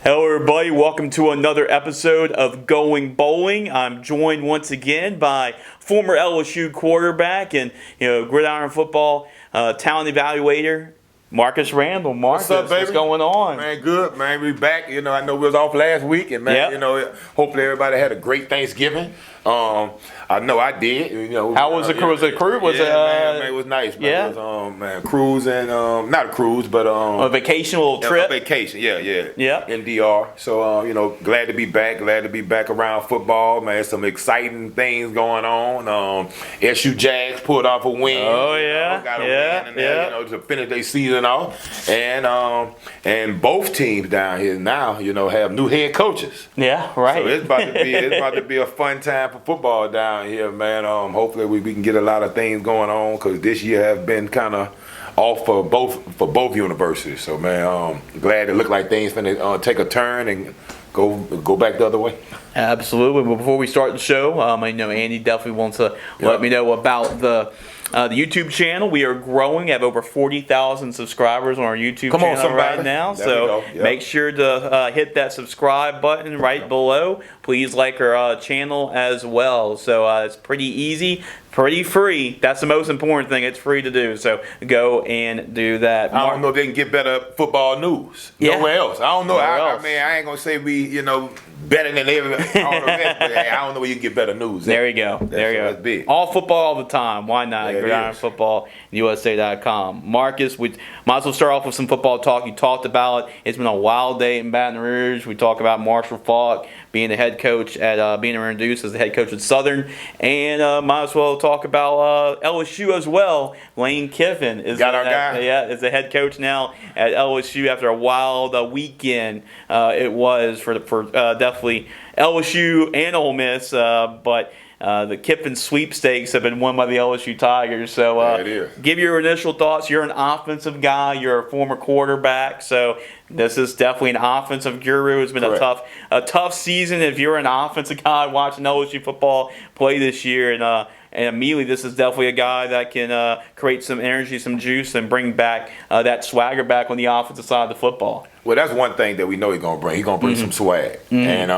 Hello everybody, welcome to another episode of Going Bowling. I'm joined once again by former LSU quarterback and Gridiron football talent evaluator, Marcus Randall. Marcus, what's up, baby? What's going on? Man, good, man. We back. I know we was off last week, and man, hopefully everybody had a great Thanksgiving. I know I did. How was the cruise? Was it cruise? Man, it was nice. Man. Yeah. It was, cruising. Not a cruise, but a vacation, a little trip. A vacation. Yeah. In DR. So glad to be back. Glad to be back around football, man. Some exciting things going on. SU Jags pulled off a win. Oh yeah. Got a win in there, to finish their season off, and both teams down here now, have new head coaches. Yeah, right. So it's about to be a fun time for football down here, man. Hopefully we can get a lot of things going on because this year has been kind of off for both universities. So man, glad it looked like things finna take a turn and go back the other way. Absolutely. But before we start the show, I know Andy definitely wants to let me know about the YouTube channel. We are growing. We have over 40,000 subscribers on our YouTube channel right now. So make sure to hit that subscribe button right below. Please like our channel as well. So it's pretty easy, pretty free. That's the most important thing. It's free to do. So go and do that. I don't know if they can get better football news nowhere else. I don't know. I ain't going to say we, better than all the rest, but I don't know where you can get better news. There you go. That's big. All football all the time. Why not? Gridiron Football, USA.com. Marcus, we might as well start off with some football talk. You talked about it. It's been a wild day in Baton Rouge. We talk about Marshall Faulk being the head coach being introduced as the head coach at Southern, and might as well talk about LSU as well. Lane Kiffin is is the head coach now at LSU after a wild weekend. It was for definitely LSU and Ole Miss, but the Kiffin sweepstakes have been won by the LSU Tigers. So give your initial thoughts. You're an offensive guy. You're a former quarterback. So this is definitely an offensive guru. It's been a tough season if you're an offensive guy watching LSU football play this year. And immediately, this is definitely a guy that can create some energy, some juice, and bring back that swagger back on the offensive side of the football. Well, that's one thing that we know he's going to bring. He's going to bring some swag. And,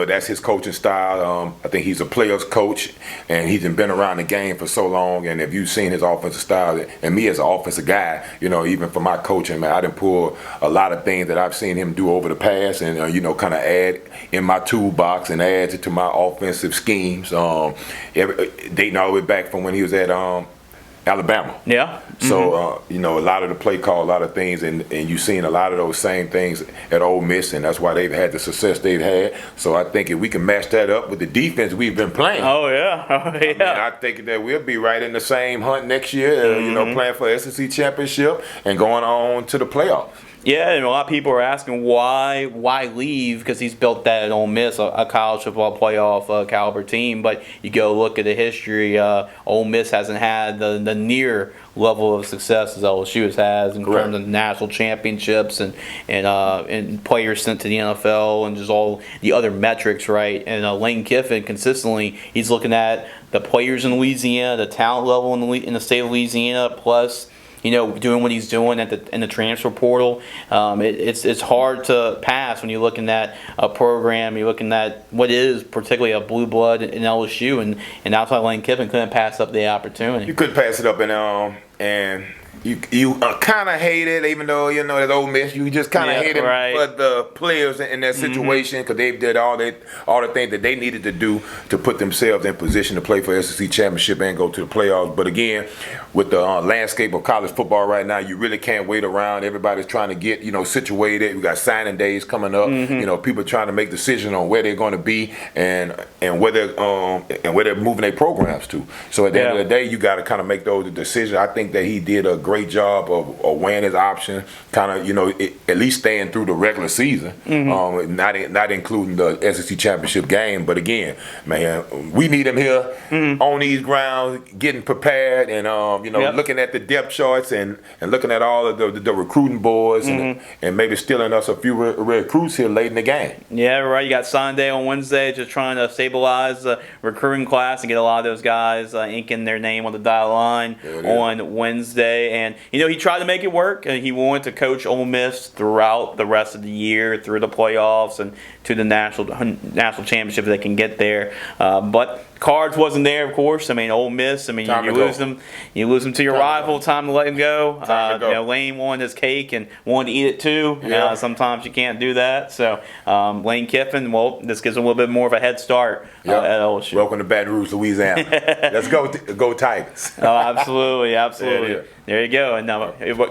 that's his coaching style. I think he's a player's coach, and he's been around the game for so long. And if you've seen his offensive style, and me as an offensive guy, even for my coaching, man, I done pull a lot of things that I've seen him do over the past and, kind of add in my toolbox and add it to my offensive schemes. Dating all the way back from when he was at Alabama. Yeah. So, a lot of the play call, a lot of things, and you've seen a lot of those same things at Ole Miss, and that's why they've had the success they've had. So I think if we can match that up with the defense we've been playing. I think that we'll be right in the same hunt next year, playing for the SEC championship and going on to the playoffs. Yeah, and a lot of people are asking why leave, because he's built that at Ole Miss, a college football playoff caliber team. But you go look at the history, Ole Miss hasn't had the near level of success as LSU has in terms of national championships and players sent to the NFL and just all the other metrics, right? And Lane Kiffin consistently, he's looking at the players in Louisiana, the talent level in the state of Louisiana, plus doing what he's doing in the transfer portal. It's hard to pass when you're looking at a program. You're looking at what is particularly a blue blood in LSU, and that's why Lane Kiffin couldn't pass up the opportunity. You couldn't pass it up, and you kind of hate it, even though at Ole Miss you just kind of hate it for the players in that situation because they did all the things that they needed to do to put themselves in position to play for SEC championship and go to the playoffs. But again, with the landscape of college football right now, you really can't wait around. Everybody's trying to get situated. We got signing days coming up. People trying to make decisions on where they're going to be and where they're moving their programs to. So at the end of the day, you got to kind of make those decisions. I think that he did a great job of weighing his option, kind of at least staying through the regular season, not including the SEC championship game. But again, man, we need him here on these grounds, getting prepared and looking at the depth charts and looking at all of the recruiting boards and maybe stealing us a few recruits here late in the game. Yeah, right. You got Sunday on Wednesday, just trying to stabilize the recruiting class and get a lot of those guys inking their name on the dotted line on Wednesday. say. And he tried to make it work. He wanted to coach Ole Miss throughout the rest of the year, through the playoffs, and to the national championship if they can get there. But cards wasn't there, of course. I mean, Ole Miss. I mean, you lose them to your rival. Time to let him go. Lane wanted his cake and wanted to eat it too. Yeah. Sometimes you can't do that. So Lane Kiffin, well, this gives him a little bit more of a head start at LSU. Welcome to Baton Rouge, Louisiana. Let's go Tigers. Oh, absolutely. Yeah, there you go. And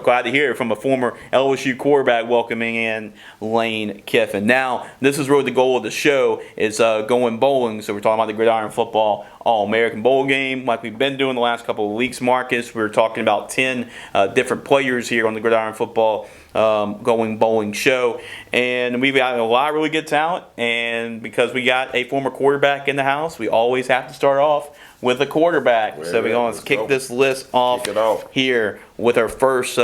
glad to hear it from a former LSU quarterback welcoming in Lane Kiffin. Now, this is really the goal of the show, is going bowling. So we're talking about the Gridiron Football All-American Bowl game like we've been doing the last couple of weeks, Marcus. We're talking about 10 different players here on the Gridiron Football Going Bowling show. And we've got a lot of really good talent. And because we got a former quarterback in the house, we always have to start off with a quarterback. So we're going to kick this list off here with our first,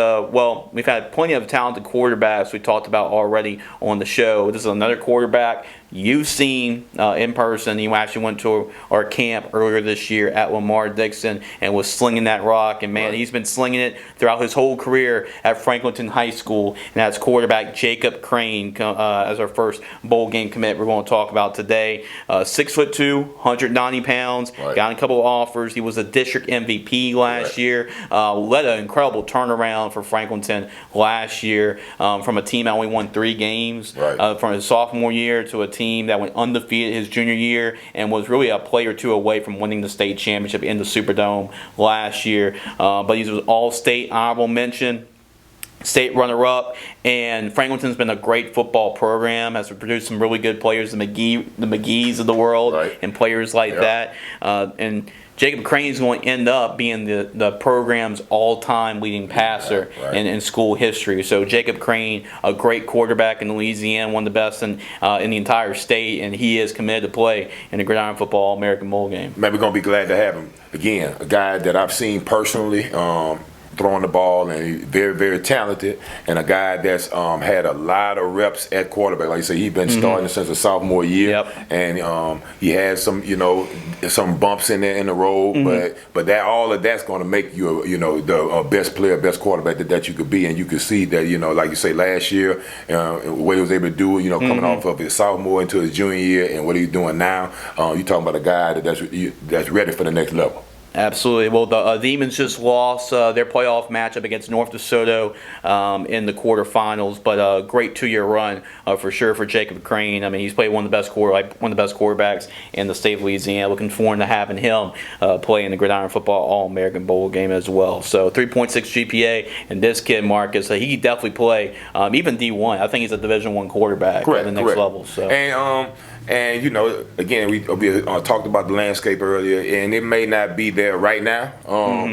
we've had plenty of talented quarterbacks we talked about already on the show. This is another quarterback you've seen in person. He actually went to our camp earlier this year at Lamar Dixon and was slinging that rock. And, man, he's been slinging it throughout his whole career at Franklinton High School. And that's quarterback Jacob Crane as our first bowl game commit we're going to talk about today. 6'2", 190 pounds, got a couple of offers. He was a district MVP last year. Led an incredible turnaround for Franklinton last year from a team that only won 3 games from his sophomore year to a team that went undefeated his junior year and was really a play or two away from winning the state championship in the Superdome last year. But he was all-state honorable mention, state runner-up, and Franklinton's been a great football program, has produced some really good players, the McGees of the world, and players like that. And Jacob Crane is going to end up being the program's all-time leading passer in school history. So Jacob Crane, a great quarterback in Louisiana, one of the best in the entire state, and he is committed to play in the Gridiron Football American Bowl game. Man, we're going to be glad to have him. Again, a guy that I've seen personally, throwing the ball, and he's very, very talented, and a guy that's had a lot of reps at quarterback. Like I say, he's been starting since a sophomore year, and he has some, some bumps in there in the road, but that all of that's going to make you, the best player, best quarterback that you could be, and you could see that, like you say, last year, what he was able to do, coming off of his sophomore into his junior year, and what he's doing now. You're talking about a guy that's ready for the next level. Absolutely. Well, the Demons just lost their playoff matchup against North DeSoto in the quarterfinals, but a great 2-year run for sure for Jacob Crane. I mean, he's played one of the best quarterbacks in the state of Louisiana. Looking forward to having him play in the Gridiron Football All-American Bowl game as well. So 3.6 GPA, and this kid Marcus, he could definitely play even D1. I think he's a Division I quarterback at the next level. So. And again, we talked about the landscape earlier, and it may not be there right now.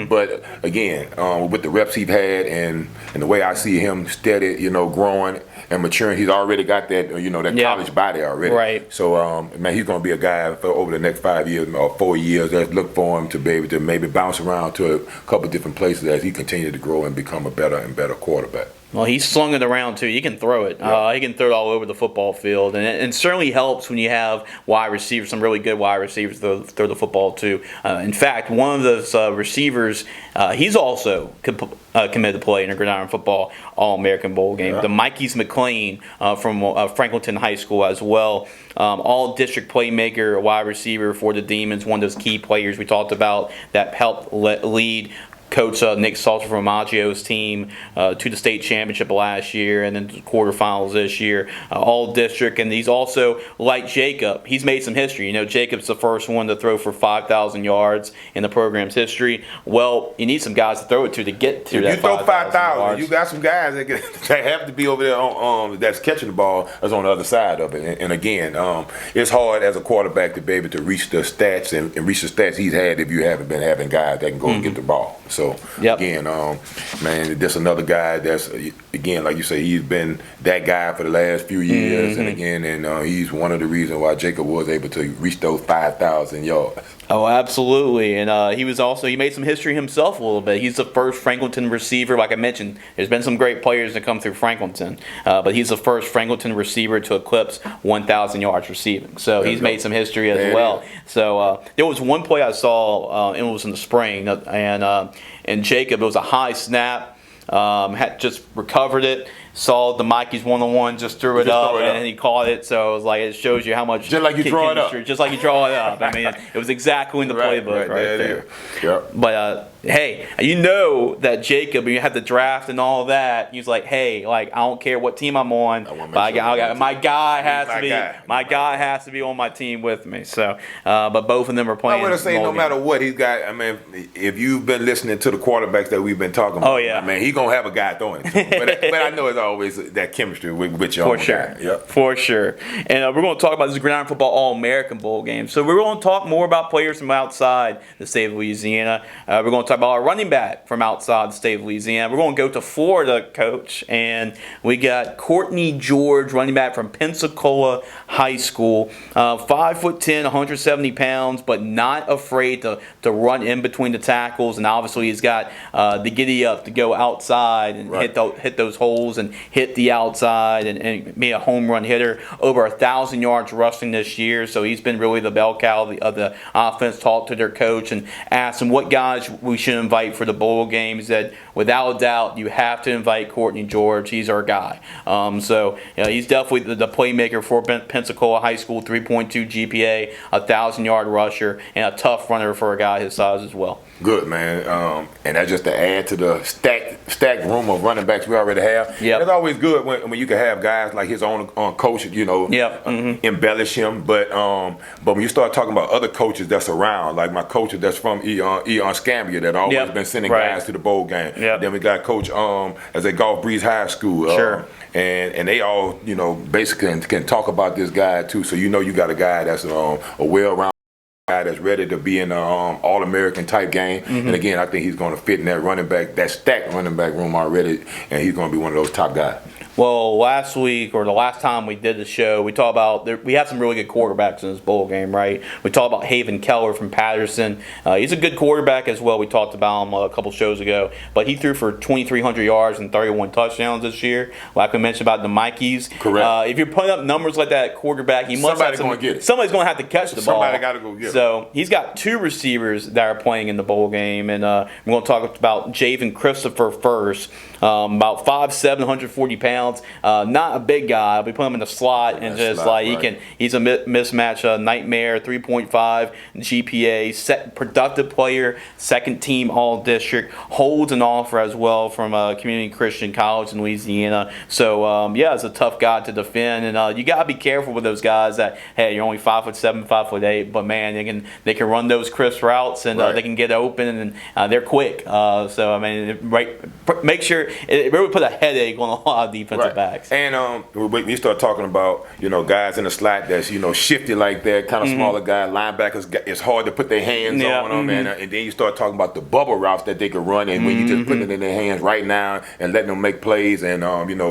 But again, with the reps he's had and the way I see him steady, growing and maturing, he's already got that, that college body already. Right. So, man, he's going to be a guy for over the next 5 years or 4 years. Let's look for him to be able to maybe bounce around to a couple of different places as he continues to grow and become a better and better quarterback. Well, he slung it around, too. He can throw it. He can throw it all over the football field. And it certainly helps when you have wide receivers, some really good wide receivers throw the football, too. In fact, one of those receivers, he's also committed to play in a Gridiron Football All-American Bowl game. The Mikeys McLean from Franklinton High School as well. All-district playmaker, wide receiver for the Demons, one of those key players we talked about that helped lead Coach Nick Salter from Maggio's team to the state championship last year and then to the quarterfinals this year, all district. And he's also, like Jacob, he's made some history. Jacob's the first one to throw for 5,000 yards in the program's history. Well, you need some guys to throw it to get to that 5,000 yards. You throw 5,000, you got some guys that have to be over there that's catching the ball that's on the other side of it. And again, it's hard as a quarterback to be able to reach the stats and reach the stats he's had if you haven't been having guys that can go and get the ball. So, again, man, there's another guy that's, again, like you say, he's been that guy for the last few years. And again, he's one of the reasons why Jacob was able to reach those 5,000 yards. Oh, absolutely. And he made some history himself a little bit. He's the first Franklinton receiver. Like I mentioned, there's been some great players that come through Franklinton, but he's the first Franklinton receiver to eclipse 1,000 yards receiving. So he's made some history as well. So there was one play I saw, and it was in the spring, and and Jacob. It was a high snap. Had just recovered it. Saw the Mikey's one-on-one, just threw it up, and he caught it. So it was like, it shows you how much just like you draw it up. Just like you draw it up. I mean, it was exactly in the playbook right there. Yep. But hey, you know that Jacob, you have the draft and all that. He's like, hey, like I don't care what team I'm on, but my guy has to be on my team with me. So, but both of them are playing. I would say no matter what he's got. I mean, if you've been listening to the quarterbacks that we've been talking about, I mean, he's gonna have a guy throwing it to him. But I know it's always that chemistry with your for sure. Yep. For sure. And we're going to talk about this Gridiron Football All-American Bowl game. So we're going to talk more about players from outside the state of Louisiana. We're going to talk about our running back from outside the state of Louisiana. We're going to go to Florida, Coach, and we got Courtney George, running back from Pensacola High School. 5'10", 170 pounds, but not afraid to run in between the tackles. And obviously he's got the giddy up to go outside and hit those holes and hit the outside and be a home run hitter. Over 1,000 yards rushing this year, so he's been really the bell cow of the offense. Talked to their coach and asked him what guys we should invite for the bowl games. That without a doubt you have to invite Courtney George. He's our guy. So he's definitely the playmaker for Pensacola High School. 3.2 GPA, 1,000-yard rusher, and a tough runner for a guy his size as well. Good, man. And that's just to add to the stacked room of running backs we already have. Yep. It's always good when you can have guys like his own coach, embellish him. But when you start talking about other coaches that's around, like my coach that's from Eon Scambia that always been sending guys to the bowl game. Yep. Then we got Coach as at Gulf Breeze High School. Sure. And they all, basically can talk about this guy too. So you got a guy that's a well-rounded guy that's ready to be in an All-American type game. And again, I think he's going to fit in that stacked running back room already, and he's going to be one of those top guys. Well, last week or the last time we did the show, we talked about we have some really good quarterbacks in this bowl game, right? We talked about Haven Keller from Patterson. He's a good quarterback as well. We talked about him a couple shows ago, but he threw for 2,300 yards and 31 touchdowns this year. Like we mentioned about the Mikeys. Correct. If you're putting up numbers like that at quarterback, somebody's going to get it. Somebody's going to have to catch the ball. Somebody got to go get it. So he's got two receivers that are playing in the bowl game, and we're going to talk about Javen Christopher first. About 5'7", 140 pounds. Not a big guy. We put him in the slot and he's a mismatch nightmare. 3.5 GPA. Productive player. Second team All District. Holds an offer as well from Community Christian College in Louisiana. So it's a tough guy to defend, and you gotta be careful with those guys that hey, you're only 5'7", 5'8", but man, they can run those crisp routes and they can get open and they're quick. So I mean, make sure. It really put a headache on a lot of defensive backs. And when you start talking about guys in the slot that's shifty like that, kind of smaller guy, linebackers, it's hard to put their hands on them, and then you start talking about the bubble routes that they could run, and when you just put it in their hands right now and letting them make plays, and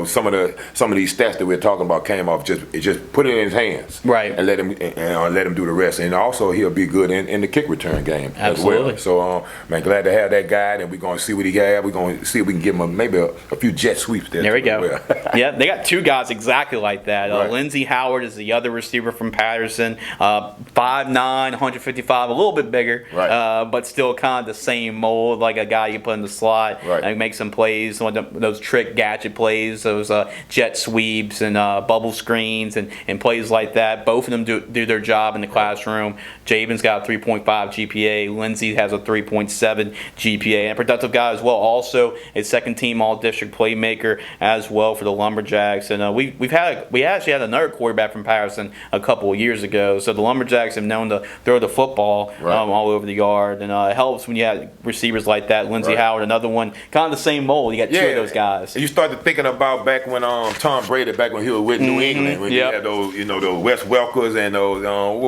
some of these stats that we're talking about came off just put it in his hands, and let him do the rest, and also he'll be good in the kick return game as well. So man, glad to have that guy, and we're gonna see what he got. We're gonna see if we can give him maybe a few jet sweeps there. There we go. Yeah, they got two guys exactly like that. Lindsey Howard is the other receiver from Patterson. 5'9", 155, a little bit bigger, but still kind of the same mold, like a guy you put in the slot and make some plays, those trick gadget plays, those jet sweeps and bubble screens and plays like that. Both of them do their job in the classroom. Javen's got a 3.5 GPA. Lindsey has a 3.7 GPA. And a productive guy as well. Also a second team All-District playmaker as well for the Lumberjacks. And we actually had another quarterback from Patterson a couple of years ago. So the Lumberjacks have known to throw the football all over the yard. And it helps when you have receivers like that. Lindsey Howard, another one, kind of the same mold. You got two of those guys. You started thinking about back when Tom Brady, back when he was with New England, when you had those, those Wes Welkers and those,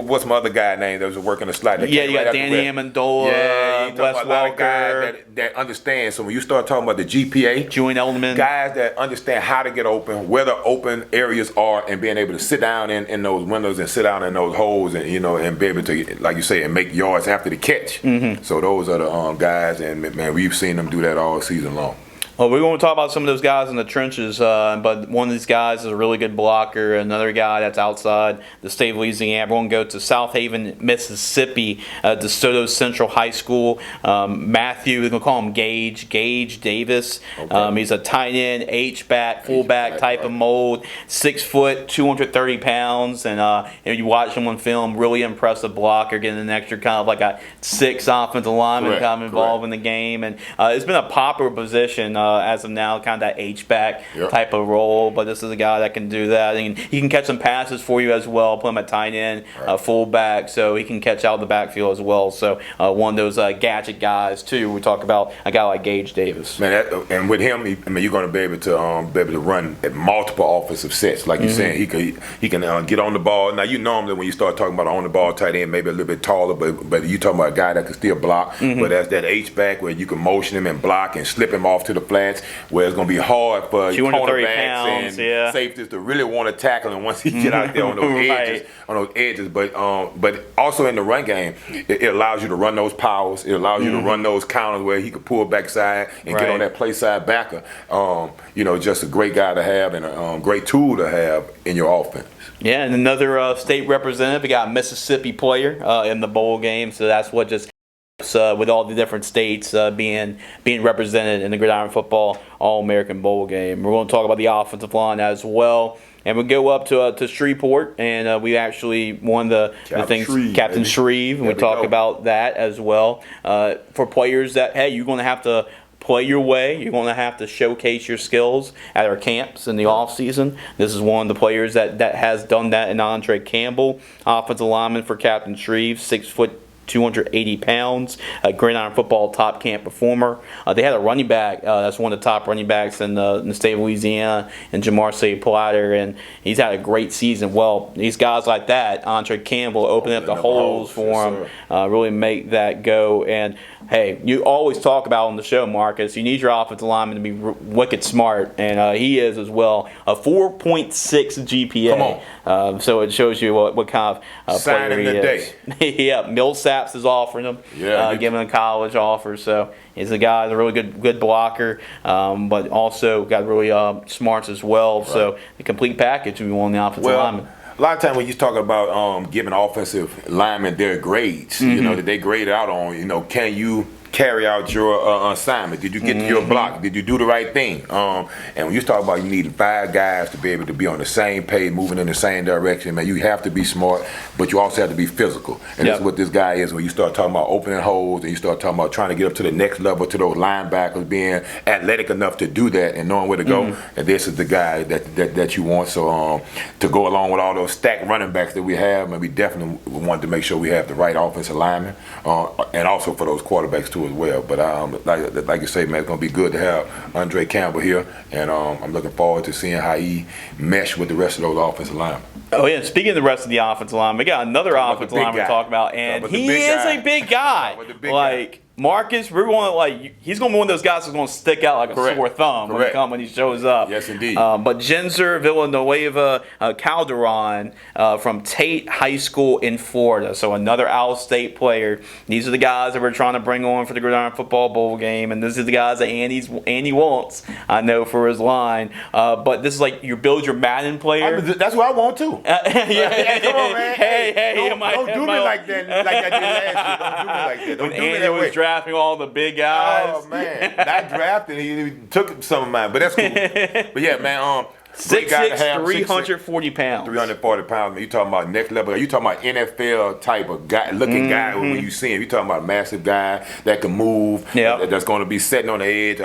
what's my other guy name that was working the slot? You got Danny Amendola, Wes Welker. That understand. So when you start talking about the GPA, Julian Edelman, guys that understand how to get open, where the open areas are, and being able to sit down in those windows and sit down in those holes, and and be able to, like you say, and make yards after the catch. So those are the guys, and man, we've seen them do that all season long. Well, we're going to talk about some of those guys in the trenches, but one of these guys is a really good blocker. Another guy that's outside the state of Louisiana. We're going to go to South Haven, Mississippi, DeSoto Central High School. Matthew, we're going to call him Gage Davis. Okay. He's a tight end, H-back, fullback type of mold, 6 foot, 230 pounds, and you watch him on film, really impressive blocker, getting an extra kind of like a 6 offensive lineman kind of involved in the game, and it's been a popular position as of now, kind of that H-back type of role, but this is a guy that can do that, and he can catch some passes for you as well, put him at tight end, fullback, so he can catch out the backfield as well, so one of those gadget guys too. We talk about a guy like Gage Davis. Man, and with him, you're going to be able to run at multiple offensive sets, like you're saying. He can get on the ball. Now you normally when you start talking about on the ball tight end, maybe a little bit taller, but you talking about a guy that can still block. But that's that H-back where you can motion him and block and slip him off to the flats, where it's going to be hard for cornerbacks and safeties to really want to tackle him once he get out there on those edges. But also in the run game, it allows you to run those powers. It allows you to run those counters where he could pull backside and get on that play side backer. Just a great guy to have and a great tool to have in your offense. Yeah, and another state representative. We got a Mississippi player in the bowl game, so that's what just with all the different states being represented in the Gridiron Football All-American Bowl game. We're going to talk about the offensive line as well. And we go up to Shreveport, and we actually won the things, Captain Shreve, and we talk about that as well. For players that, hey, you're going to have to play your way. You're going to have to showcase your skills at our camps in the off season. This is one of the players that has done that in Andre Campbell, offensive lineman for Captain Shreve, 6 foot 280 pounds, a Gridiron Football top camp performer. They had a running back that's one of the top running backs in the state of Louisiana, and Jamarce Platter, and he's had a great season. Well, these guys like that, Andre Campbell, opening up the holes for him, really make that go. And hey, you always talk about on the show, Marcus, you need your offensive lineman to be wicked smart, and he is as well. A 4.6 GPA. Come on. So it shows you what kind of player he is. Yeah, Millsaps is offering him, giving him a college offer. So he's a guy, a really good blocker, but also got really smarts as well. So the complete package we want the offensive lineman. A lot of times when you talk about giving offensive linemen their grades, that they grade out on, can you carry out your assignment? Did you get to your block? Did you do the right thing? And when you talk about you need 5 guys to be able to be on the same page, moving in the same direction, man, you have to be smart, but you also have to be physical. And that's what this guy is when you start talking about opening holes and you start talking about trying to get up to the next level, to those linebackers, being athletic enough to do that and knowing where to go. And this is the guy that you want. So to go along with all those stacked running backs that we have, man, we definitely want to make sure we have the right offensive linemen, and also for those quarterbacks too as well. But like you say, man, it's going to be good to have Andre Campbell here, and I'm looking forward to seeing how he mesh with the rest of those offensive linemen. Oh yeah, speaking of the rest of the offensive line, we got another offensive line we're talking about, and he is a big guy. Like Marcus, we're going to he's going to be one of those guys who's going to stick out like a sore thumb when he shows up. Yes, indeed. But Jenser Villanueva Calderon from Tate High School in Florida, so another out-of-state player. These are the guys that we're trying to bring on for the Gridiron Football Bowl game, and this is the guys that Andy wants, I know, for his line. But this is like you build your Madden player. That's what I want too. Yeah. Come on, man. Hey, don't do me like that. Like I did last year. Don't do me like that. Don't do me that way. Drafting all the big guys. Oh man, not drafting. He took some of mine, but that's cool. But yeah, man. 6'6", 340 pounds. 340 pounds. Man, you talking about next level. You talking about NFL type of guy, looking guy when you see him. You talking about a massive guy that can move. That's going to be sitting on the edge.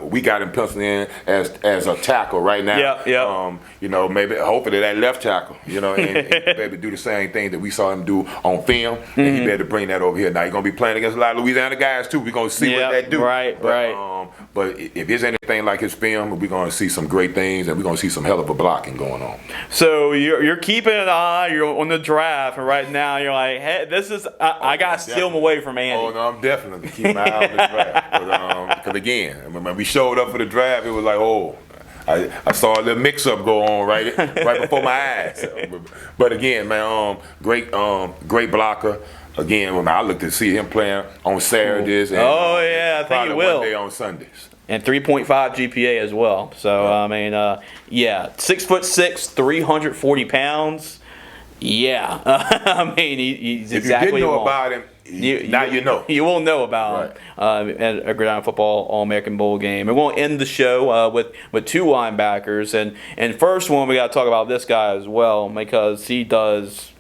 We got him penciled in as a tackle right now. Maybe hopefully that left tackle. And maybe do the same thing that we saw him do on film. And he better bring that over here. Now he's going to be playing against a lot of Louisiana guys too. We're going to see what that do. Right. But if it's anything like his film, we're going to see some great things, and we're going to see some hell of a blocking going on. So you're keeping an eye. You're on the draft, and right now you're like, hey, this is I got to steal him away from Andy. Oh no, I'm definitely keeping my eye on the draft. Because again, when we showed up for the draft, it was like, I saw a little mix-up go on right before my eyes. But again, man, great blocker. Again, when I look to see him playing on Saturdays, and I think he will. One day on Sundays. And 3.5 GPA as well. So, I mean, 6'6", 340 pounds. Yeah. I mean, he's exactly. If you didn't know about him, now you know. You will know about him at a Gridiron Football All-American Bowl game. And we'll end the show with two linebackers. And first one, we got to talk about this guy as well because he does.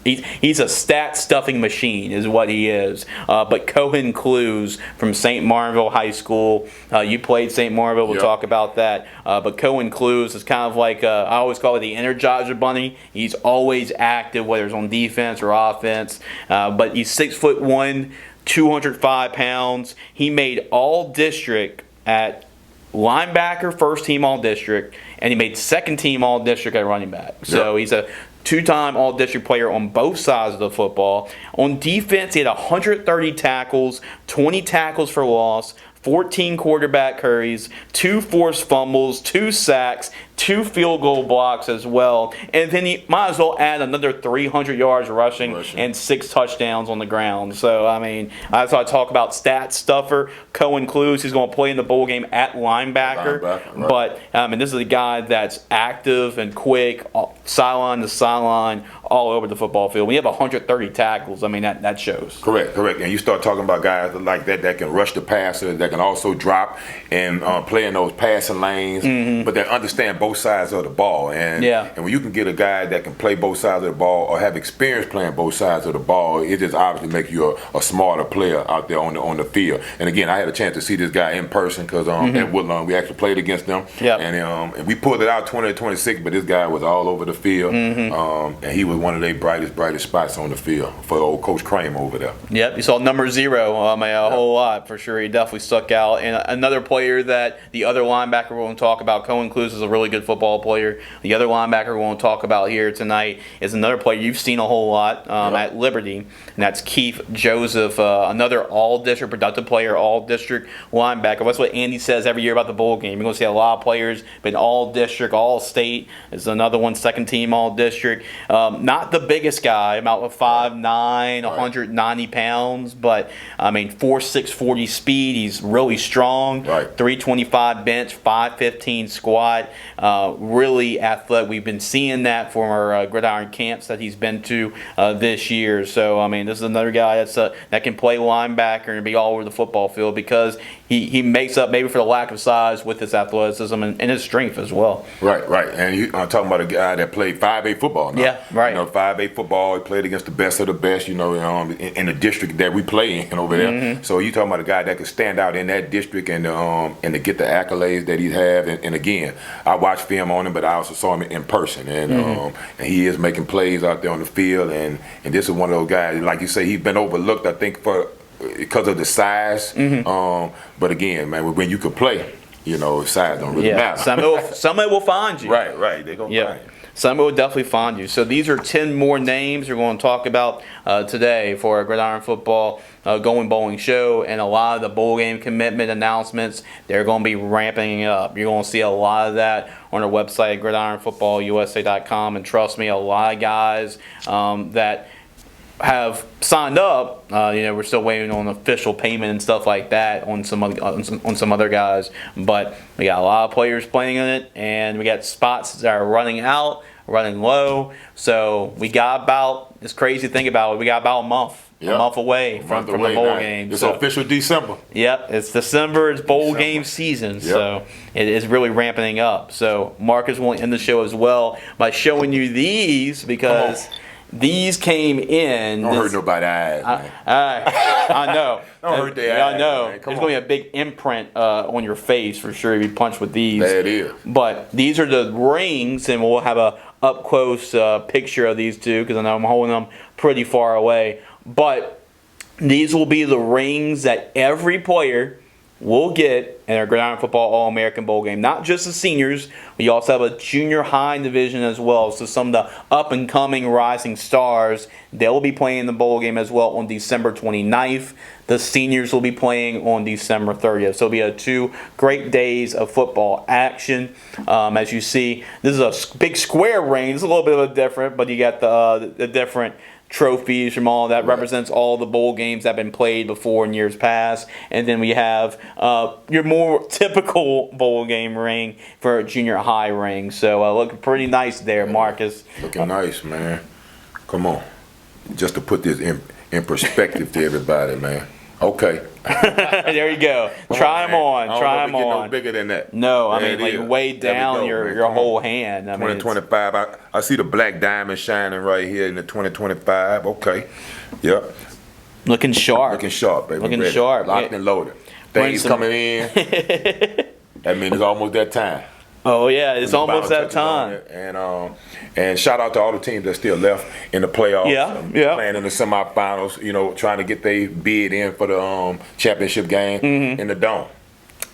He's a stat-stuffing machine is what he is. But Cohen Clues from St. Martinville High School. You played St. Martinville. We'll talk about that. But Cohen Clues is kind of like, I always call it the Energizer Bunny. He's always active, whether it's on defense or offense. But he's 6'1", 205 pounds. He made all-district at linebacker, first-team all-district, and he made second-team all-district at running back. So he's a two-time all-district player on both sides of the football. On defense, he had 130 tackles, 20 tackles for loss, 14 quarterback hurries, 2 forced fumbles, 2 sacks, 2 field goal blocks as well. And then he might as well add another 300 yards rushing and 6 touchdowns on the ground. So, I mean, that's why I talk about stat stuffer. Cohen Clues, he's going to play in the bowl game at linebacker. But, this is a guy that's active and quick, sideline to sideline, all over the football field. When you have 130 tackles, I mean, that shows. Correct. And you start talking about guys like that can rush the passer, that can also drop and play in those passing lanes, but that understand both sides of the ball. And when you can get a guy that can play both sides of the ball or have experience playing both sides of the ball, it just obviously makes you a smarter player out there on the field. And again, I had a chance to see this guy in person because at Woodlawn we actually played against them. And we pulled it out 20-26, but this guy was all over the field, and he was one of their brightest spots on the field for old Coach Crane over there. Yep, you saw number 0 a whole lot for sure. He definitely stuck out. And another player that the other linebacker we're going to talk about, Cohen Clues, is a really good football player. The other linebacker we're going to talk about here tonight is another player you've seen a whole lot at Liberty, and that's Keith Joseph, another all-district productive player, all-district linebacker. That's what Andy says every year about the bowl game. You're going to see a lot of players been all-district, all-state. There's another one, second-team all-district. Not the biggest guy, about 5'9", 190 pounds, but, 4'6", 40 speed. He's really strong. 325 bench, 515 squat. Really athletic. We've been seeing that from our Gridiron camps that he's been to this year. So, this is another guy that can play linebacker and be all over the football field because he makes up maybe for the lack of size with his athleticism and his strength as well. Right. And you're talking about a guy that played 5A football now. 5A football. He played against the best of the best, in the district that we play in over there. So you're talking about a guy that could stand out in that district and to get the accolades that he have. And again, I watched film on him, but I also saw him in person. And he is making plays out there on the field. And this is one of those guys, like you say, he's been overlooked, I think, because of the size. But again, man, when you can play, size don't really matter. Somebody will find you. Right. They're going to find you. Somebody will definitely find you. So these are 10 more names we're going to talk about today for our Gridiron Football Going Bowling show, and a lot of the bowl game commitment announcements, they're going to be ramping up. You're going to see a lot of that on our website, gridironfootballusa.com, and trust me, a lot of guys that have signed up. We're still waiting on official payment and stuff like that on some other guys, but we got a lot of players playing in it, and we got spots that are running out, running low. So we got about this crazy thing about it. We got about a month away from the bowl game. It's official December. Yep, it's December. It's bowl game season, so it is really ramping up. So Marcus will end the show as well by showing you these because these came in. Don't hurt nobody's eyes, man. I know. Don't hurt their eyes. I know. Man. There's going to be a big imprint on your face for sure if you punch with these. There it is. But these are the rings, and we'll have a up-close picture of these two because I know I'm holding them pretty far away. But these will be the rings that every player will get in our Gridiron Football All-American Bowl game. Not just the seniors. We also have a junior high division as well. So some of the up-and-coming rising stars, they'll be playing the bowl game as well on December 29th. The seniors will be playing on December 30th. So it'll be 2 great days of football action. As you see, this is a big square ring. It's a little bit of a different, but you got the different trophies from all that represents all the bowl games that have been played before in years past. And then we have your more typical bowl game ring for a junior high ring. So looking pretty nice there, Marcus. Looking nice, man. Come on. Just to put this in perspective to everybody, man. Okay. There you go. Try them on. Try them on. No bigger than that. No, I mean, like way down your whole hand. I mean, 2025. I see the black diamond shining right here in the 2025. Okay. Yep. Looking sharp. Looking sharp, baby. Looking sharp. Locked and loaded. Things coming in. That means it's almost that time. Oh yeah, it's almost that time. And shout out to all the teams that still left in the playoffs. Yeah. Playing in the semifinals. You know, trying to get their bid in for the championship game in the Dome.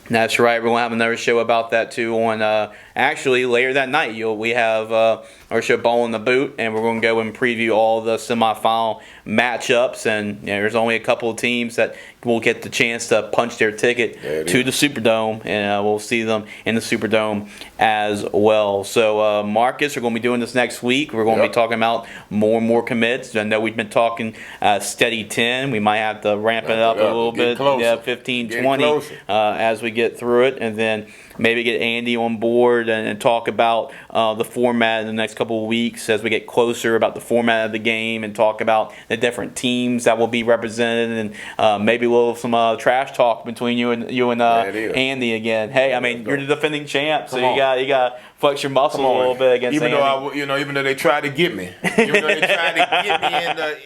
That's right. We're going to have another show about that, too, on actually later that night. We have our show Ball in the Boot, and we're going to go and preview all the semifinal matchups. And there's only a couple of teams that will get the chance to punch their ticket to the Superdome, and we'll see them in the Superdome as well. So, Marcus, we're going to be doing this next week. We're going to be talking about more and more commits. I know we've been talking steady 10. We might have to ramp it up a little bit. Closer. 15, 20 as we get through it, and then maybe get Andy on board and talk about the format in the next couple of weeks as we get closer about the format of the game and talk about the different teams that will be represented, and maybe we'll some trash talk between you and Andy again. Hey, I mean, you're the defending champ, so you got flex your muscle a little bit against Andy. Even though they tried to get me,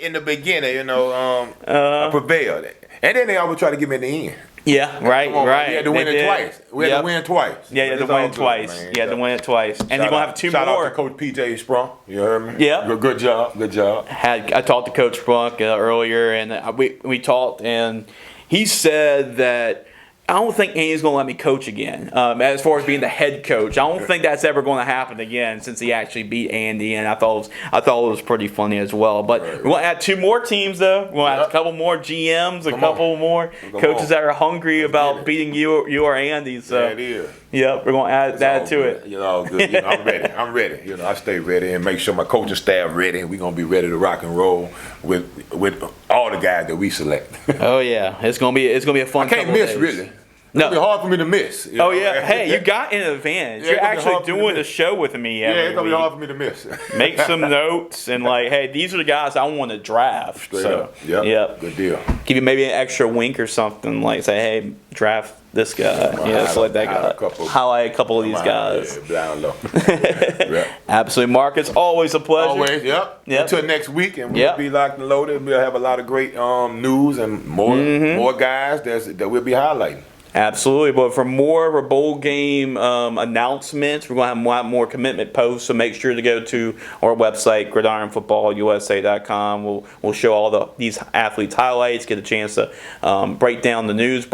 in the beginning, I prevailed, and then they always try to get me in the end. Yeah, right. We had to win it twice. We had to win twice. Yeah, you had to win it twice. You had to win it twice. And you're going to have two more. Shout out to Coach PJ Sprunk. You heard me? Yeah. Good job. I talked to Coach Sprunk earlier, and we talked, and he said that I don't think Andy's going to let me coach again. As far as being the head coach, I don't think that's ever going to happen again since he actually beat Andy, and I thought it was pretty funny as well. But we're going to add two more teams, though. We're going to add a couple more GMs, a couple more coaches that are hungry about beating you or Andy. So yeah, it is. Yep, we're going to add that to it. Good. I'm ready. I stay ready and make sure my coaching staff ready. We're going to be ready to rock and roll with all the guys that we select. Oh yeah, it's going to be a fun. I can't miss really. No. It'll be hard for me to miss. Oh, yeah. Hey, you got an advantage. You're actually doing the show with me every week. It's going to be hard for me to miss. Make some notes and, hey, these are the guys I want to draft. Straight up. Yep. Good deal. Give you maybe an extra wink or something, say, hey, draft this guy. Select that guy. Highlight a couple of these guys. Down low. Absolutely. Marcus, always a pleasure. Always, yep. Until next week, and we'll be locked and loaded. We'll have a lot of great news and more guys that we'll be highlighting. Absolutely, but for more of our bowl game announcements, we're going to have a lot more commitment posts, so make sure to go to our website, gridironfootballusa.com. We'll show all these athletes' highlights, get a chance to break the news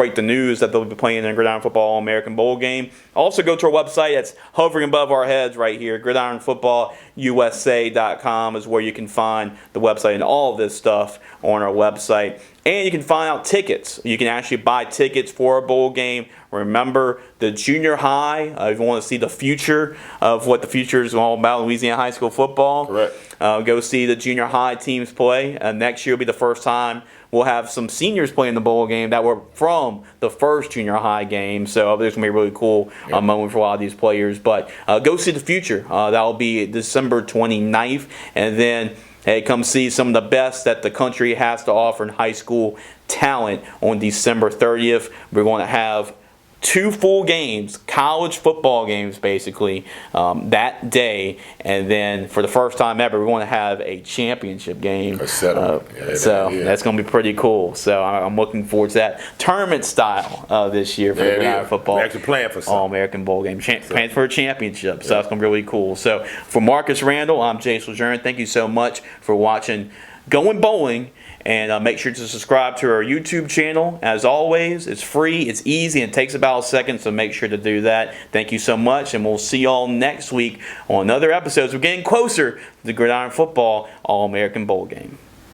that they'll be playing in Gridiron Football All-American Bowl game. Also go to our website that's hovering above our heads right here, gridironfootballusa.com is where you can find the website and all of this stuff on our website. And you can find out tickets. You can actually buy tickets for a bowl game. Remember, the junior high, if you want to see the future of what the future is all about, Louisiana high school football. Correct. Go see the junior high teams play. Next year will be the first time we'll have some seniors play in the bowl game that were from the first junior high game. So there's going to be a really cool moment for a lot of these players. But go see the future. That'll be December 29th. And then come see some of the best that the country has to offer in high school talent on December 30th. We're going to have 2 full games, college football games basically, that day. And then for the first time ever, we're going to have a championship game. That's going to be pretty cool. So I'm looking forward to that. Tournament style this year for the Gridiron Football. We're actually playing for something. All-American Bowl game. Playing for a championship. So that's going to be really cool. So for Marcus Randall, I'm Jace LeJeune. Thank you so much for watching Going Bowling. And make sure to subscribe to our YouTube channel. As always, it's free, it's easy, and it takes about a second, so make sure to do that. Thank you so much, and we'll see y'all next week on another episode. We're getting closer to the Gridiron Football All-American Bowl game.